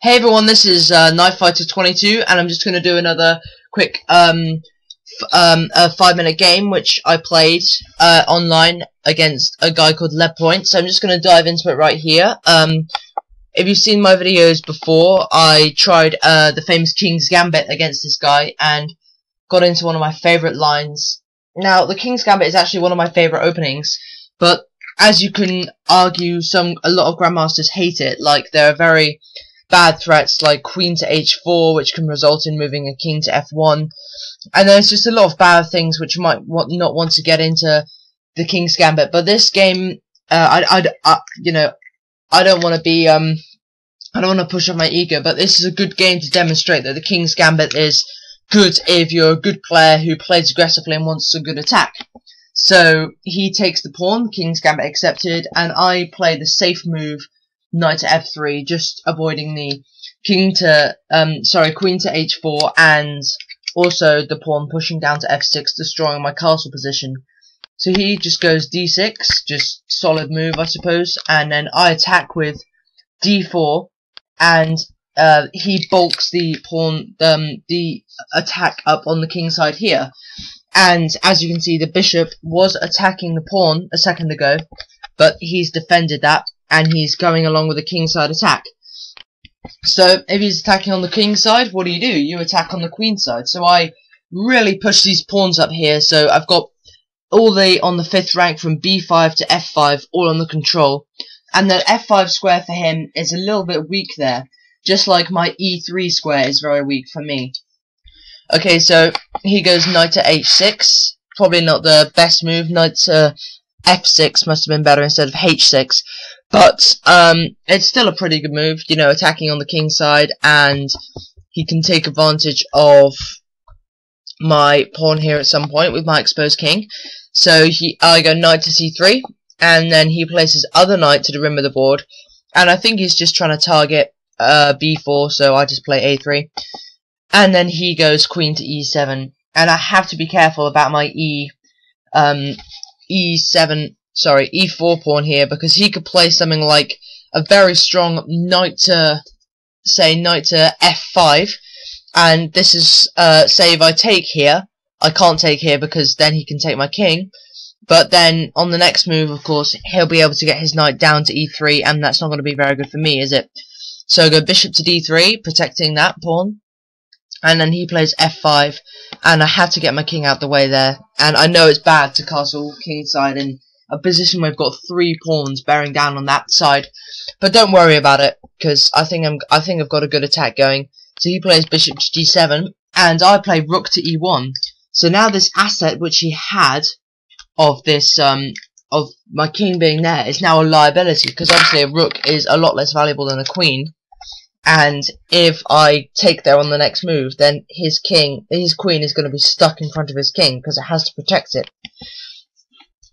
Hey everyone, this is KnightFighter22, and I'm just going to do another quick 5-minute game which I played online against a guy called leadpoint. So I'm just going to dive into it right here. If you've seen my videos before, I tried the famous King's Gambit against this guy and got into one of my favourite lines. Now, the King's Gambit is actually one of my favourite openings, but as you can argue, a lot of grandmasters hate it. Like, there are very bad threats like queen to h4, which can result in moving a king to f1, and there's just a lot of bad things which you might not want to get into the King's Gambit. But this game, I don't want to be I don't want to push off my ego, but this is a good game to demonstrate that the King's Gambit is good if you're a good player who plays aggressively and wants a good attack. So he takes the pawn, King's Gambit accepted, and I play the safe move, knight to f3, just avoiding the queen to h4, and also the pawn pushing down to f6, destroying my castle position. So he just goes d6, just solid move, I suppose, and then I attack with d4, and he bulks the pawn, the attack up on the king side here. And as you can see, the bishop was attacking the pawn a second ago, but he's defended that, and he's going along with a king side attack. So if he's attacking on the king side, what do? You attack on the queen side. So I really push these pawns up here. So I've got all on the 5th rank from b5 to f5, all on the control. And the f5 square for him is a little bit weak there, just like my e3 square is very weak for me. Okay, so he goes knight to h6, probably not the best move. Knight to f6 must have been better instead of h6, but it's still a pretty good move, you know, attacking on the king side, and he can take advantage of my pawn here at some point with my exposed king. So I go knight to c3, and then he places other knight to the rim of the board, and I think he's just trying to target b4, so I just play a3. And then he goes queen to e7, and I have to be careful about my e4 pawn here, because he could play something like a very strong knight to f5, and this is say if I take here, I can't take here because then he can take my king. But then on the next move, of course, he'll be able to get his knight down to e3, and that's not going to be very good for me, is it? So I go bishop to d3, protecting that pawn. And then he plays f5, and I had to get my king out the way there. And I know it's bad to castle king side in a position where I've got 3 pawns bearing down on that side, but don't worry about it, because I think I've got a good attack going. So he plays bishop to g7, and I play rook to e1. So now this asset which he had of this of my king being there is now a liability, because obviously a rook is a lot less valuable than a queen. And if I take there on the next move, then his queen is going to be stuck in front of his king, because it has to protect it.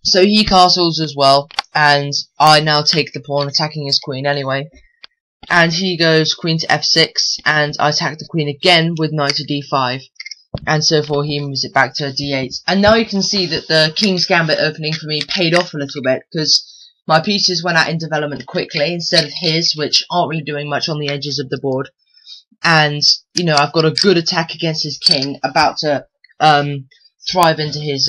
So he castles as well, and I now take the pawn, attacking his queen anyway. And he goes queen to f6, and I attack the queen again with knight to d5. And so forth, he moves it back to d8. And now you can see that the King's Gambit opening for me paid off a little bit, because my pieces went out in development quickly instead of his, which aren't really doing much on the edges of the board. And, you know, I've got a good attack against his king, about to thrive into his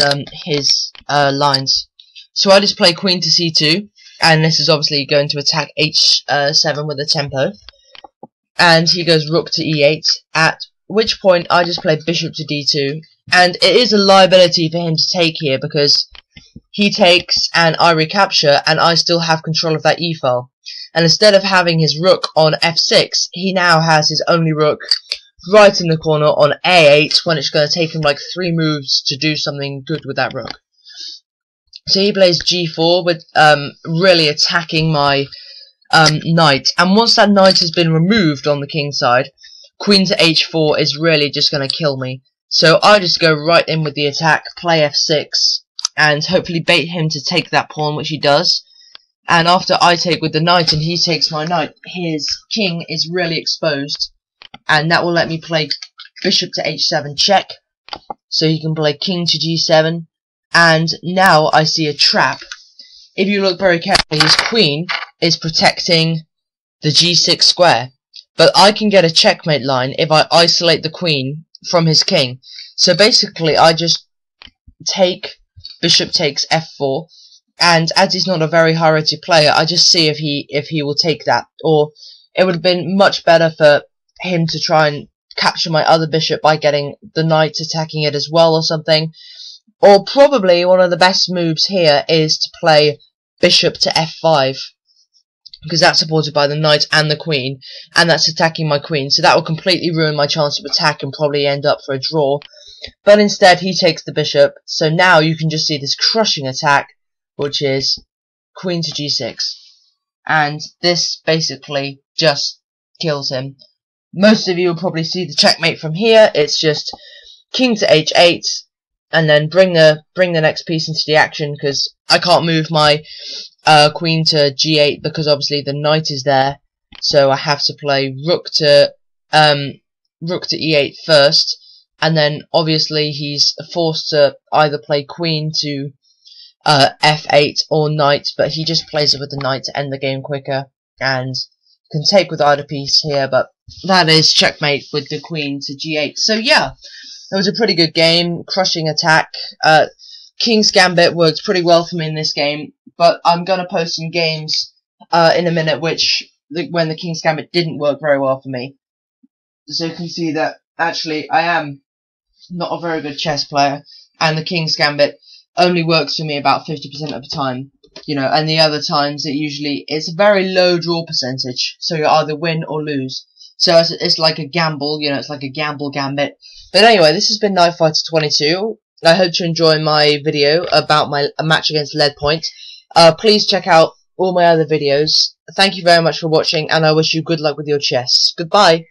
lines. So I just play queen to c2, and this is obviously going to attack h7 with a tempo. And he goes rook to e8, at which point I just play bishop to d2. And it is a liability for him to take here, because he takes and I recapture, and I still have control of that e-file. And instead of having his rook on f6, he now has his only rook right in the corner on a8, when it's going to take him like 3 moves to do something good with that rook. So he plays g4 with really attacking my knight. And once that knight has been removed on the king side, queen to h4 is really just going to kill me. So I just go right in with the attack, play f6, and hopefully bait him to take that pawn, which he does. And after I take with the knight and he takes my knight, his king is really exposed, and that will let me play bishop to h7 check, so he can play king to g7. And now I see a trap. If you look very carefully, his queen is protecting the g6 square. but I can get a checkmate line if I isolate the queen from his king. So basically, I just take bishop takes f4, and as he's not a very high-rated player, I just see if he will take that. Or it would have been much better for him to try and capture my other bishop by getting the knight attacking it as well or something. Or probably one of the best moves here is to play bishop to f5, because that's supported by the knight and the queen, and that's attacking my queen, so that will completely ruin my chance of attack and probably end up for a draw. But instead he takes the bishop, so now you can just see this crushing attack, which is queen to g6, and this basically just kills him. Most of you will probably see the checkmate from here. It's just king to h8, and then bring the next piece into the action, because I can't move my queen to g8 because obviously the knight is there, so I have to play rook to e8 first, and then obviously he's forced to either play queen to f8 or knight, but he just plays it with the knight to end the game quicker, and can take with either piece here, but that is checkmate with the queen to g8. So yeah, it was a pretty good game, crushing attack. King's Gambit worked pretty well for me in this game, but I'm going to post some games in a minute when the King's Gambit didn't work very well for me. So you can see that actually I am not a very good chess player, and the King's Gambit only works for me about 50% of the time, and the other times it's a very low draw percentage, so you either win or lose. So it's like a gamble, it's like a gamble gambit. But anyway, this has been KnightFighter22. I hope you enjoy my video about a match against leadpoint. Please check out all my other videos. Thank you very much for watching, and I wish you good luck with your chess. Goodbye.